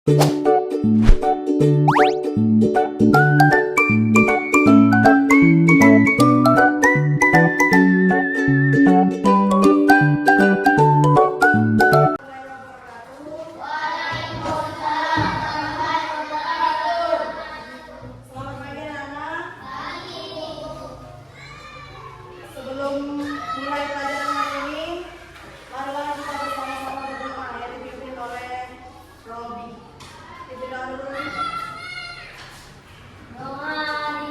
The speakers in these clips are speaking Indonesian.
Sebelum mulai pelajaran hari ini, marilah kita bersama-sama berdoa yang dipimpin oleh Robi. Terlebih dahulu, Doa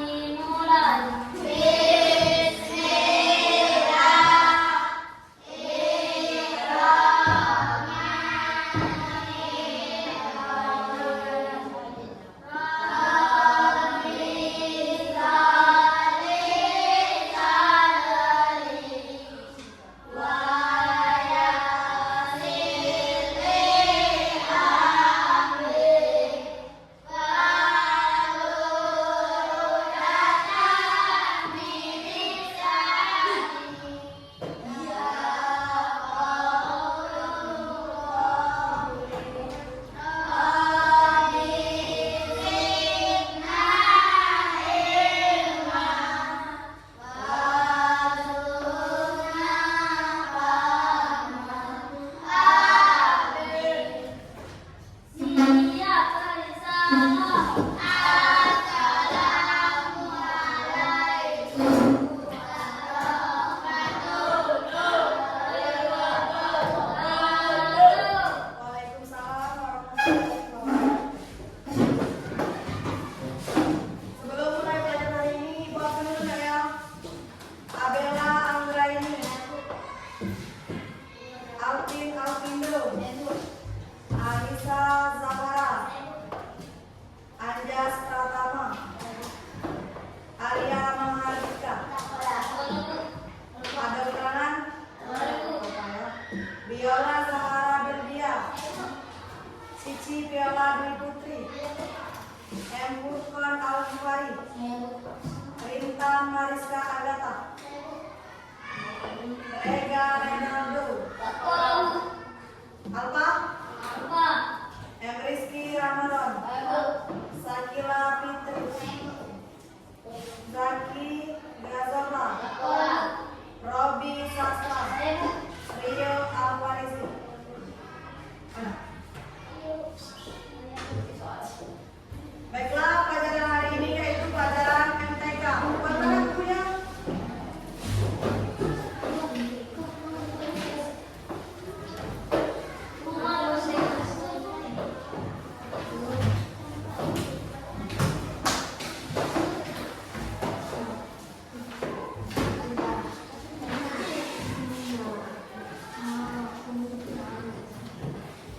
dimulai. Waalaikumsalam warahmatullahi wabarakatuh. Sebelum mulai pelajaran hari ini, buat dulu saya Abella Anggraini, Alvin Alvindo, Anissa Zahara, Anjas Pratama, Alia Mahardika. Ada ulangan? Biola Zahara Berdia, Cici Viola Dwi Putri, M. Burkon Alfari, Rintan Mariska Agatha, Rega Renaldo, Alpa, M. Rizky Ramadan, Sakila Fitri, Zaki Gazorla, Robi Sastra, Rio Alvarez. Baiklah, pelajaran hari ini yaitu pelajaran MTK. Buat mana bukunya?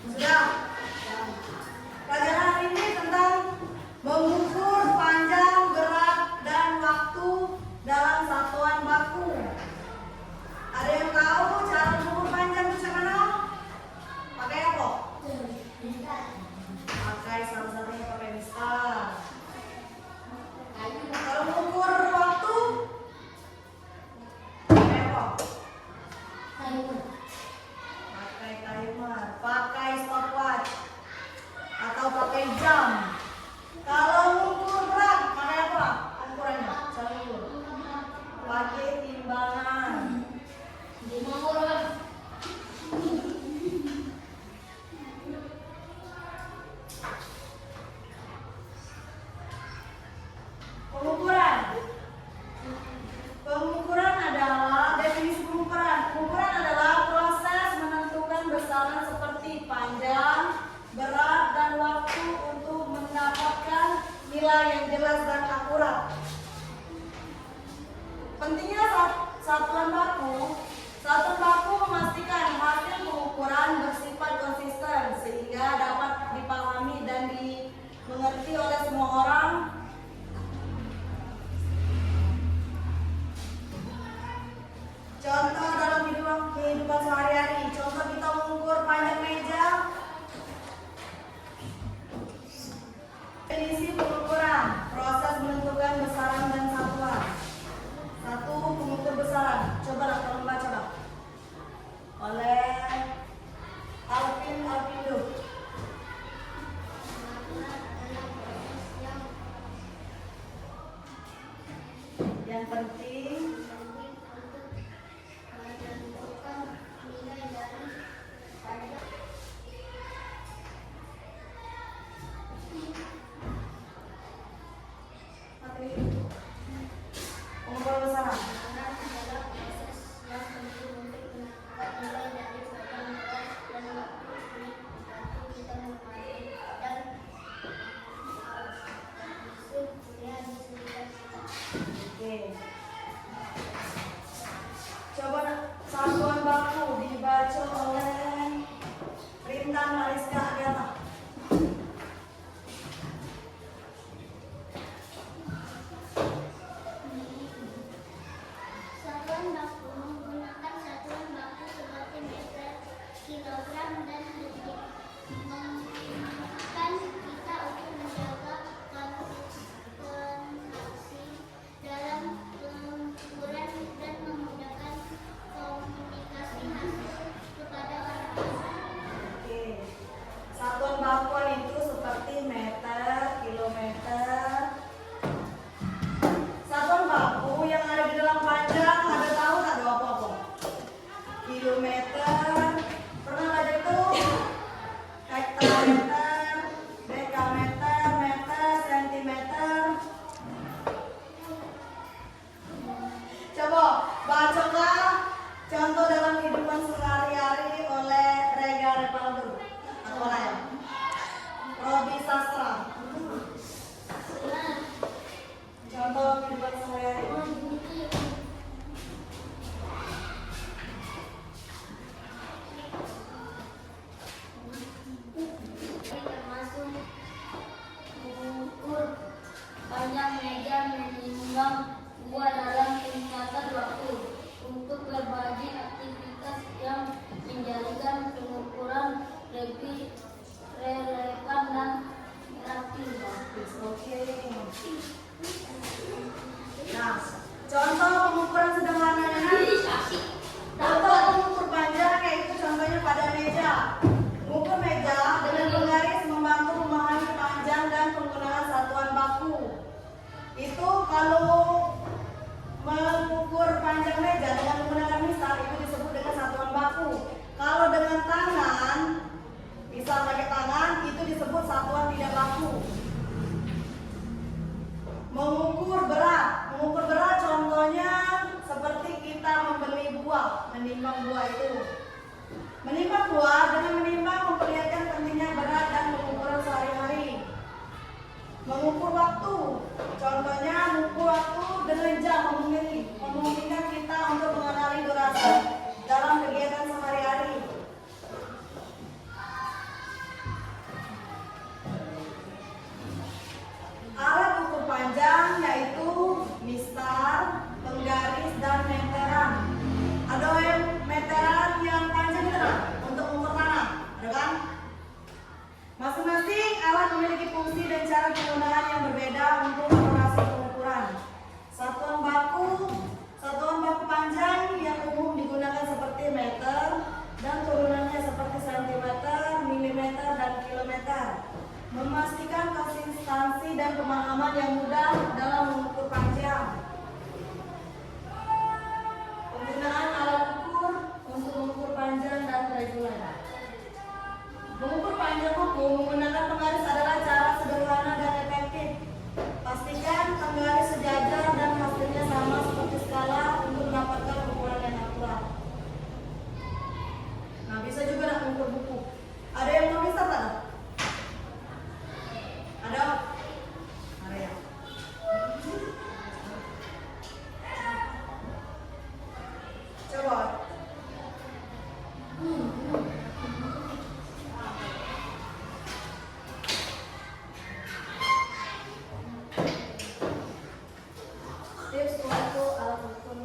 Sudah. Pelajaran hari ini tentang mengukur panjang, berat, dan waktu dalam satuan baku. Ada yang tahu cara mengukur panjang itu cara mana? Pakai apa? Pakai salah satunya pakai mistar. Kalau mengukur waktu, pakai apa? Pakai timer, pakai stopwatch, atau pakai jam. Kalau mengukur berat, pakai apa? Ukurannya, cara mengukur. Pakai timbangan. Pengukuran. Pengukuran adalah definisi pengukuran. Pengukuran adalah proses menentukan besaran seperti panjang, berat, dan waktu untuk mendapatkan memiliki fungsi dan cara penggunaan yang berbeda untuk akurasi pengukuran. Satuan baku panjang yang umum digunakan seperti meter dan turunannya seperti sentimeter, milimeter, dan kilometer. Memastikan konsistensi dan pemahaman yang mudah dalam mengukur panjang. Penggunaan alat ukur untuk mengukur panjang dan reguler. Mengukur panjang buku menggunakan penggaris adalah cara sederhana dan efektif. Pastikan penggaris sejajar dan hasilnya sama seperti skala untuk mendapatkan ukuran yang akurat. Nah, bisa juga mengukur buku. Ada yang mau bisa tak? Ada? Ada ya? Coba. Tips untuk alat ukur.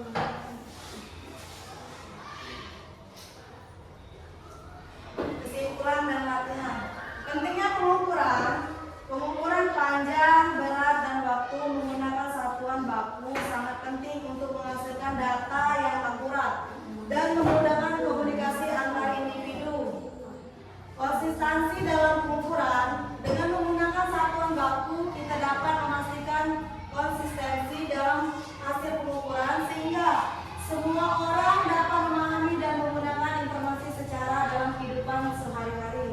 Kesimpulan dan latihan. Pentingnya pengukuran panjang, berat, dan waktu menggunakan satuan baku sangat penting untuk menghasilkan data yang akurat dan memudahkan komunikasi antar individu. Konsistensi dalam pengukuran. Dengan menggunakan satuan baku, kita dapat memastikan konsistensi dalam hasil pengukuran sehingga semua orang dapat memahami dan menggunakan informasi secara dalam kehidupan sehari-hari.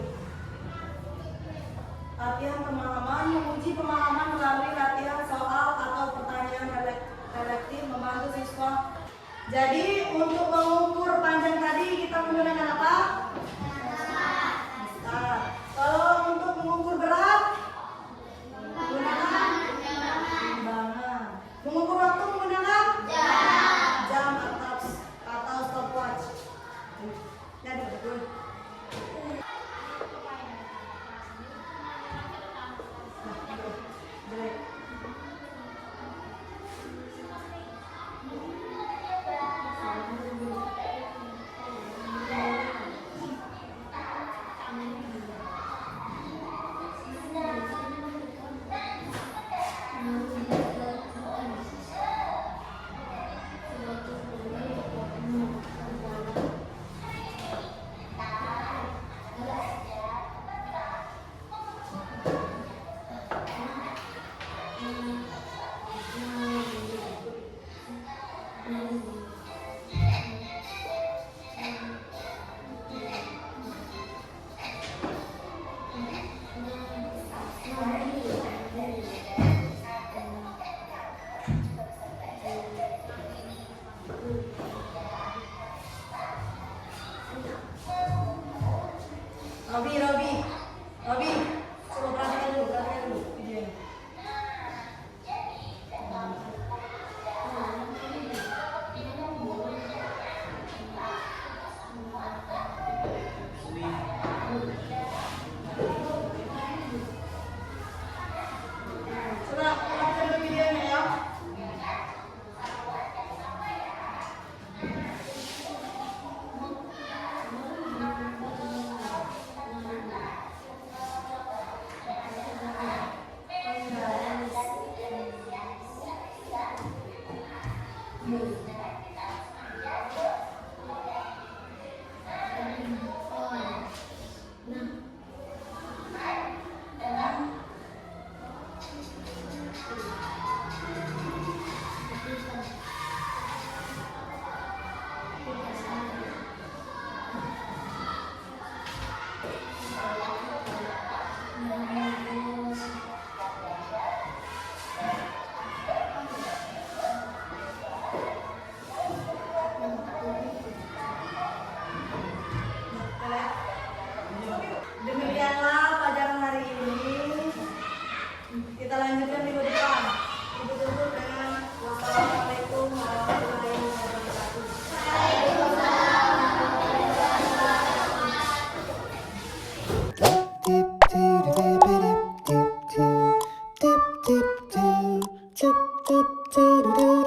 Latihan pemahaman. Menguji pemahaman melalui latihan soal atau pertanyaan reflektif membantu siswa. Jadi untuk mengukur panjang tadi kita menggunakan apa? Nah, kalau untuk mengukur berat menggunakan timbangan. Mengukur waktu menggunakan jam atau stopwatch. Jadi betul. Robi, coba perhatikan dulu videonya. Coba perhatikan dulu videonya ya. Demikianlah pelajaran hari ini. Kita lanjutkan minggu depan. Ibu tutup dengan wassalamualaikum warahmatullahi wabarakatuh. Dip dip dip dip dip dip dip dip dip dip dip dip